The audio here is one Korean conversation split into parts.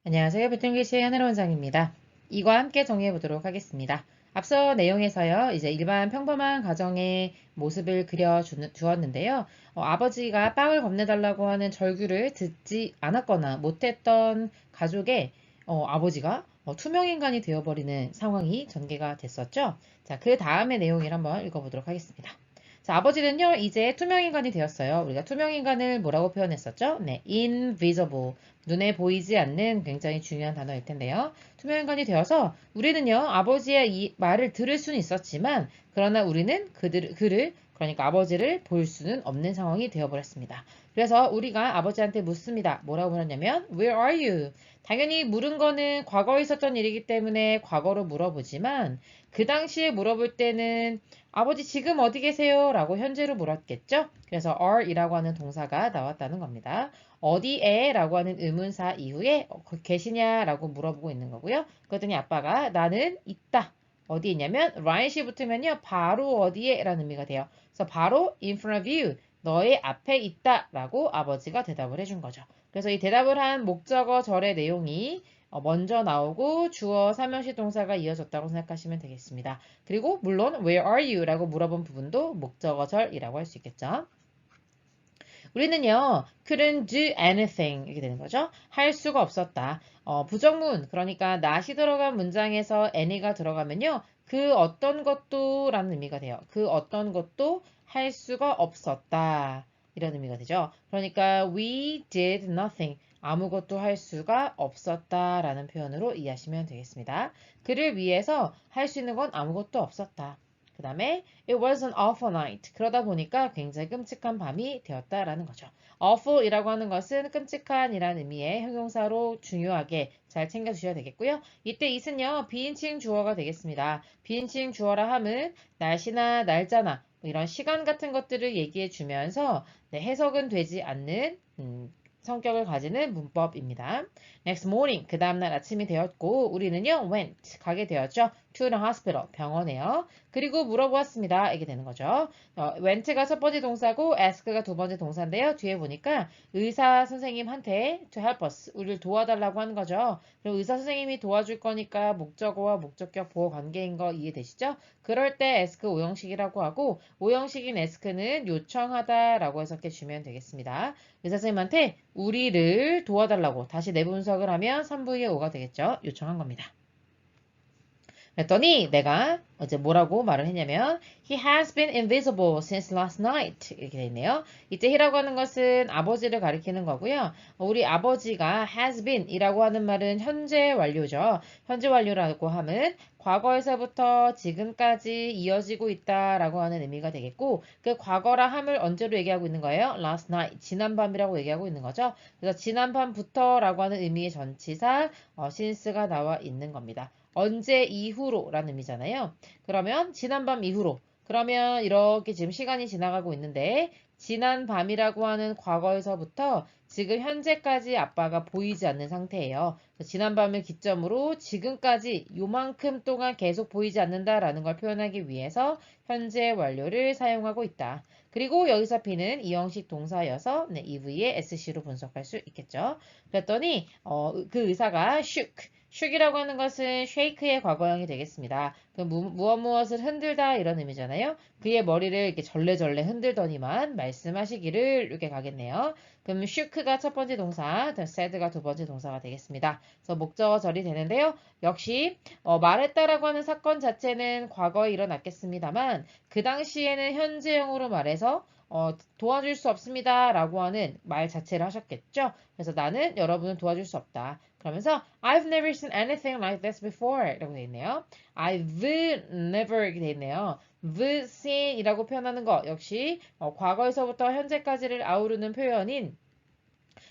안녕하세요. 베트남기시의 하늘 원장입니다. 이과 함께 정리해 보도록 하겠습니다. 앞서 내용에서요, 이제 일반 평범한 가정의 모습을 주었는데요. 아버지가 빵을 건네달라고 하는 절규를 듣지 않았거나 못했던 가족의 아버지가 투명인간이 되어버리는 상황이 전개가 됐었죠. 자, 그 다음의 내용을 한번 읽어보도록 하겠습니다. 자, 아버지는요, 이제 투명인간이 되었어요. 우리가 투명인간을 뭐라고 표현했었죠? 네, invisible. 눈에 보이지 않는 굉장히 중요한 단어일 텐데요. 투명인간이 되어서 우리는요, 아버지의 이 말을 들을 수는 있었지만, 그러나 우리는 그러니까 아버지를 볼 수는 없는 상황이 되어버렸습니다. 그래서 우리가 아버지한테 묻습니다. 뭐라고 물었냐면, Where are you? 당연히 물은 거는 과거에 있었던 일이기 때문에 과거로 물어보지만, 그 당시에 물어볼 때는 아버지 지금 어디 계세요? 라고 현재로 물었겠죠? 그래서 are이라고 하는 동사가 나왔다는 겁니다. 어디에? 라고 하는 의문사 이후에 거기 계시냐? 라고 물어보고 있는 거고요. 그랬더니 아빠가 나는 있다. 어디 있냐면 right이 붙으면요. 바로 어디에? 라는 의미가 돼요. 그래서 바로 in front of you. 너의 앞에 있다. 라고 아버지가 대답을 해준 거죠. 그래서 이 대답을 한 목적어 절의 내용이 먼저 나오고 주어 삼형식 동사가 이어졌다고 생각하시면 되겠습니다. 그리고 물론 where are you? 라고 물어본 부분도 목적어절이라고 할 수 있겠죠. 우리는요, couldn't do anything 이렇게 되는 거죠. 할 수가 없었다. 부정문, 그러니까 not이 들어간 문장에서 any가 들어가면요, 그 어떤 것도 라는 의미가 돼요. 그 어떤 것도 할 수가 없었다. 이런 의미가 되죠. 그러니까 we did nothing. 아무것도 할 수가 없었다 라는 표현으로 이해하시면 되겠습니다. 그를 위해서 할 수 있는 건 아무것도 없었다. 그 다음에 it was an awful night. 그러다 보니까 굉장히 끔찍한 밤이 되었다라는 거죠. awful이라고 하는 것은 끔찍한이라는 의미의 형용사로 중요하게 잘 챙겨주셔야 되겠고요. 이때 it은요, 비인칭 주어가 되겠습니다. 비인칭 주어라 함은 날씨나 날짜나 뭐 이런 시간 같은 것들을 얘기해 주면서 해석은 되지 않는 성격을 가지는 문법입니다. Next morning, 그 다음날 아침이 되었고 우리는요, went, 가게 되었죠. To the hospital, 병원에요. 그리고 물어보았습니다. 이게 되는 거죠. went가 첫 번째 동사고 ask가 두 번째 동사인데요. 뒤에 보니까 의사 선생님한테 to help us, 우리를 도와달라고 하는 거죠. 그럼 의사 선생님이 도와줄 거니까 목적어와 목적격 보호 관계인 거 이해되시죠? 그럴 때 ask 오형식이라고 하고 오형식인 ask는 요청하다라고 해석해 주면 되겠습니다. 의사 선생님한테 우리를 도와달라고 다시 내부 분석을 하면 3부의 5가 되겠죠. 요청한 겁니다. 그랬더니 내가 이제 뭐라고 말을 했냐면 He has been invisible since last night 이렇게 돼 있네요. 이때 he라고 하는 것은 아버지를 가리키는 거고요. 우리 아버지가 has been 이라고 하는 말은 현재 완료죠. 현재 완료라고 하면 과거에서부터 지금까지 이어지고 있다라고 하는 의미가 되겠고 그 과거라 함을 언제로 얘기하고 있는 거예요? last night, 지난밤이라고 얘기하고 있는 거죠. 그래서 지난밤부터라고 하는 의미의 전치사 since가 나와 있는 겁니다. 언제 이후로 라는 의미잖아요. 그러면 지난밤 이후로. 그러면 이렇게 지금 시간이 지나가고 있는데 지난 밤이라고 하는 과거에서부터 지금 현재까지 아빠가 보이지 않는 상태예요. 지난 밤을 기점으로 지금까지 요만큼 동안 계속 보이지 않는다라는 걸 표현하기 위해서 현재 완료를 사용하고 있다. 그리고 여기서 B는 이형식 동사여서 EV의 SC로 분석할 수 있겠죠. 그랬더니 그 의사가 shook이라고 하는 것은 shake의 과거형이 되겠습니다. 그 무엇을 흔들다 이런 의미잖아요. 그의 머리를 이렇게 절레절레 흔들더니만 말씀하시기를 이렇게 가겠네요. 그럼 shook가 첫 번째 동사, said가 두 번째 동사가 되겠습니다. 그래서 목적어절이 되는데요. 역시 말했다라고 하는 사건 자체는 과거에 일어났겠습니다만 그 당시에는 현재형으로 말해서 도와줄 수 없습니다. 라고 하는 말 자체를 하셨겠죠? 그래서 나는 여러분을 도와줄 수 없다. 그러면서 I've never seen anything like this before 라고 되어 있네요. I've never 이렇게 되어 있네요. the seen 이라고 표현하는 거 역시 과거에서부터 현재까지를 아우르는 표현인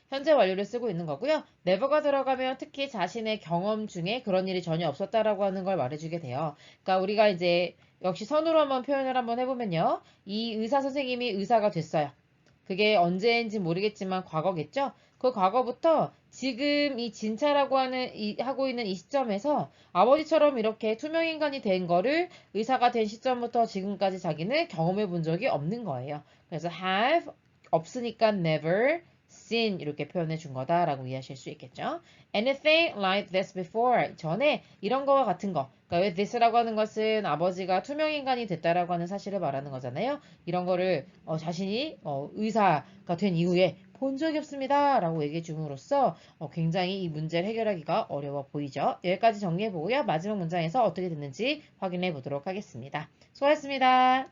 현재 완료를 쓰고 있는 거고요. never가 들어가면 특히 자신의 경험 중에 그런 일이 전혀 없었다라고 하는 걸 말해주게 돼요. 그러니까 우리가 이제 역시 선으로 한번 표현을 한번 해보면요. 이 의사 선생님이 의사가 됐어요. 그게 언제인지 모르겠지만 과거겠죠? 그 과거부터 지금 이 진짜라고 하고 있는 이 시점에서 아버지처럼 이렇게 투명인간이 된 거를 의사가 된 시점부터 지금까지 자기는 경험해 본 적이 없는 거예요. 그래서 have 없으니까 never seen 이렇게 표현해 준 거다라고 이해하실 수 있겠죠. Anything like this before. 전에 이런 거와 같은 거. 그러니까 this라고 하는 것은 아버지가 투명인간이 됐다라고 하는 사실을 말하는 거잖아요. 이런 거를 자신이 의사가 된 이후에 본 적이 없습니다. 라고 얘기해 줌으로써 굉장히 이 문제를 해결하기가 어려워 보이죠. 여기까지 정리해 보고요. 마지막 문장에서 어떻게 됐는지 확인해 보도록 하겠습니다. 수고하셨습니다.